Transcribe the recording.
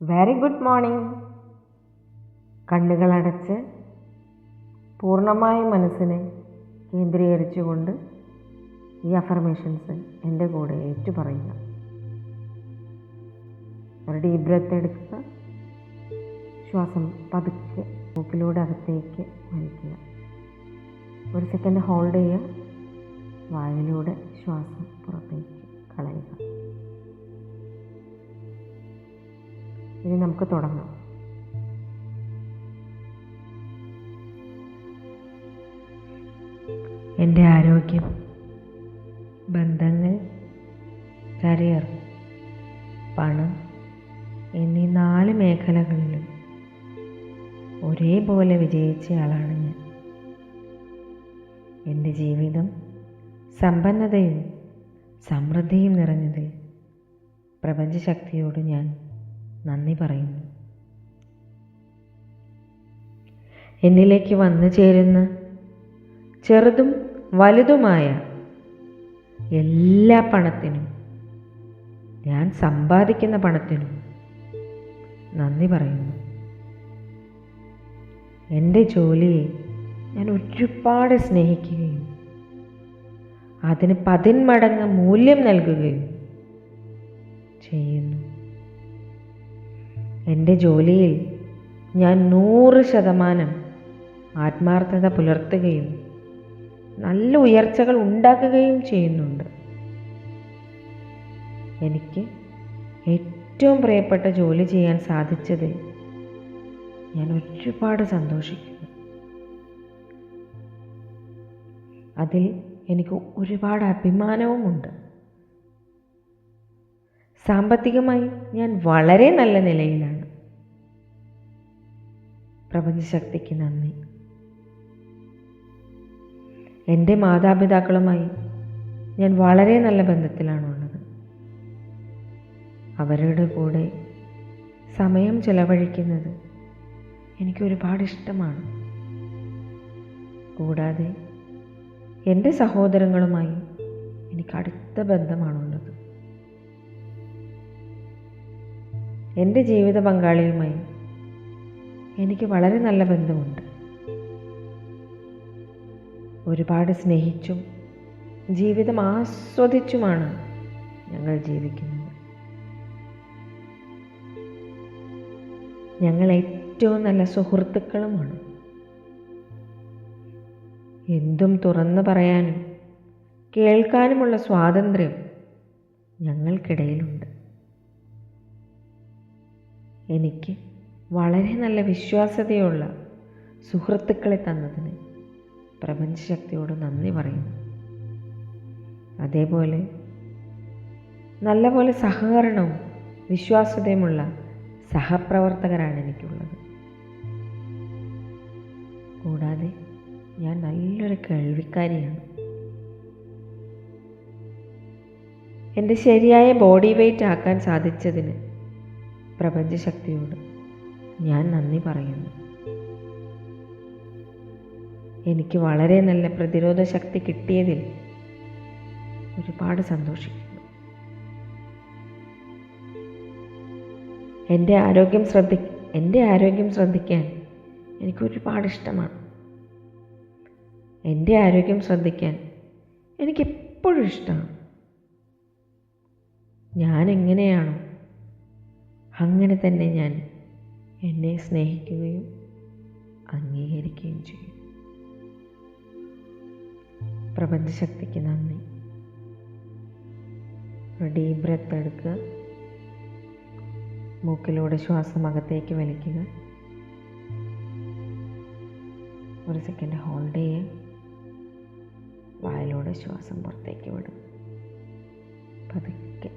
Very good morning. കണ്ണുകളടച്ച് പൂർണ്ണമായ മനസ്സിനെ കേന്ദ്രീകരിച്ചുകൊണ്ട് ഈ അഫർമേഷൻസ് എൻ്റെ കൂടെ ഏറ്റുപറയുക. ഒരു ഡീപ് ബ്രെത്ത് എടുക്കുക. ശ്വാസം പതുക്കെ മൂക്കിലൂടെ അകത്തേക്ക് വലിക്കുക. ഒരു സെക്കൻഡ് ഹോൾഡ് ചെയ്യുക. വായിലൂടെ ശ്വാസം പുറത്തേക്ക് കളയുക. ഇനി നമുക്ക് തുടങ്ങാം. എൻ്റെ ആരോഗ്യം, ബന്ധങ്ങൾ, കരിയർ, പണം എന്നീ 4 മേഖലകളിലും ഒരേപോലെ വിജയിച്ചയാളാണ് ഞാൻ. എൻ്റെ ജീവിതം സമ്പന്നതയും സമൃദ്ധിയും നിറഞ്ഞതിൽ പ്രപഞ്ചശക്തിയോട് ഞാൻ നന്ദി പറയുന്നു. എന്നിലേക്ക് വന്നു ചേരുന്ന ചെറുതും വലുതുമായ എല്ലാ പണത്തിനും, ഞാൻ സമ്പാദിക്കുന്ന പണത്തിനും നന്ദി പറയുന്നു. എൻ്റെ ജോലിയെ ഞാൻ ഒരുപാട് സ്നേഹിക്കുകയും അതിന് 10 മടങ്ങ് മൂല്യം നൽകുകയും ചെയ്യുന്നു. എൻ്റെ ജോലിയിൽ ഞാൻ 100% ആത്മാർത്ഥത പുലർത്തുകയും നല്ല ഉയർച്ചകൾ ഉണ്ടാക്കുകയും ചെയ്യുന്നുണ്ട്. എനിക്ക് ഏറ്റവും പ്രിയപ്പെട്ട ജോലി ചെയ്യാൻ സാധിച്ചതിൽ ഞാൻ ഒരുപാട് സന്തോഷിക്കുന്നു. അതിൽ എനിക്ക് ഒരുപാട് അഭിമാനവുമുണ്ട്. സാമ്പത്തികമായി ഞാൻ വളരെ നല്ല നിലയിലാണ്. പ്രപഞ്ചശക്തിക്ക് നന്ദി. എൻ്റെ മാതാപിതാക്കളുമായി ഞാൻ വളരെ നല്ല ബന്ധത്തിലാണുള്ളത്. അവരുടെ കൂടെ സമയം ചെലവഴിക്കുന്നത് എനിക്ക് ഒരുപാട് ഇഷ്ടമാണ്. കൂടാതെ എൻ്റെ സഹോദരങ്ങളുമായി എനിക്ക് അടുത്ത ബന്ധമാണുള്ളത്. എൻ്റെ ജീവിത പങ്കാളിയുമായി എനിക്ക് വളരെ നല്ല ബന്ധമുണ്ട്. ഒരുപാട് സ്നേഹിച്ചും ജീവിതം ആസ്വദിച്ചുമാണ് ഞങ്ങൾ ജീവിക്കുന്നത്. ഞങ്ങൾ ഏറ്റവും നല്ല സുഹൃത്തുക്കളുമാണ്. എന്തും തുറന്നു പറയാനും കേൾക്കാനുമുള്ള സ്വാതന്ത്ര്യം ഞങ്ങൾക്കിടയിലുണ്ട്. എനിക്ക് വളരെ നല്ല വിശ്വാസ്യതയുള്ള സുഹൃത്തുക്കളെ തന്നതിന് പ്രപഞ്ചശക്തിയോട് നന്ദി പറയുന്നു. അതേപോലെ നല്ലപോലെ സഹകരണവും വിശ്വാസ്യതയുമുള്ള സഹപ്രവർത്തകരാണ് എനിക്കുള്ളത്. കൂടാതെ ഞാൻ നല്ലൊരു കേൾവിക്കാരിയാണ്. എൻ്റെ ശരിയായ ബോഡി വെയ്റ്റ് ആക്കാൻ സാധിച്ചതിന് പ്രപഞ്ചശക്തിയോട് ഞാൻ നന്ദി പറയുന്നു. എനിക്ക് വളരെ നല്ല പ്രതിരോധ ശക്തി കിട്ടിയതിൽ ഒരുപാട് സന്തോഷിക്കുന്നു. എൻ്റെ ആരോഗ്യം ശ്രദ്ധിക്കാൻ എനിക്ക് ഒരുപാട് ഇഷ്ടമാണ്. എൻ്റെ ആരോഗ്യം ശ്രദ്ധിക്കാൻ എനിക്കെപ്പോഴും ഇഷ്ടമാണ്. ഞാൻ എങ്ങനെയാണോ അങ്ങനെ തന്നെ ഞാൻ എന്നെ സ്നേഹിക്കുകയും അംഗീകരിക്കുകയും ചെയ്യും. പ്രപഞ്ചശക്തിക്ക് നന്ദി. ഒരു ഡീപ് ബ്രെത്ത് എടുക്കുക. മൂക്കിലൂടെ ശ്വാസം അകത്തേക്ക് വലിക്കുക. ഒരു സെക്കൻഡ് ഹോൾഡ് ചെയ്യുക. വായിലൂടെ ശ്വാസം പുറത്തേക്ക് വിടും. പതുക്കെ